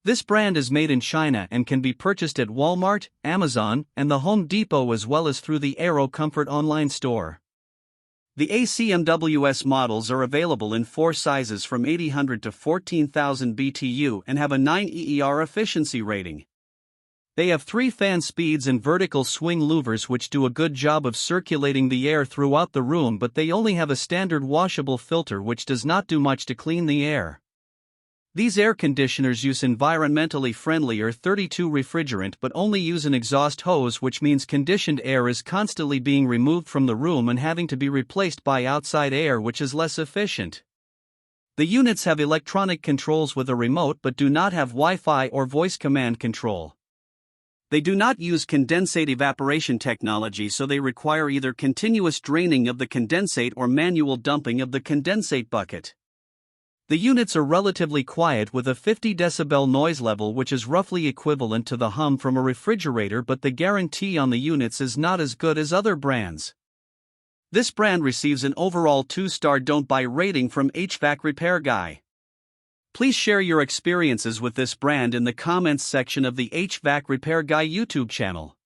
This brand is made in China and can be purchased at Walmart, Amazon, and the Home Depot as well as through the Airo Comfort online store. The AC MWS models are available in 4 sizes from 800 to 14,000 BTU and have a 9 EER efficiency rating. They have 3 fan speeds and vertical swing louvers which do a good job of circulating the air throughout the room, but they only have a standard washable filter which does not do much to clean the air. These air conditioners use environmentally friendlier 32 refrigerant but only use an exhaust hose, which means conditioned air is constantly being removed from the room and having to be replaced by outside air, which is less efficient. The units have electronic controls with a remote but do not have Wi-Fi or voice command control. They do not use condensate evaporation technology, so they require either continuous draining of the condensate or manual dumping of the condensate bucket. The units are relatively quiet with a 50 decibel noise level, which is roughly equivalent to the hum from a refrigerator, but the guarantee on the units is not as good as other brands. This brand receives an overall 2-star don't buy rating from HvacRepairGuy. Please share your experiences with this brand in the comments section of the HvacRepairGuy YouTube channel.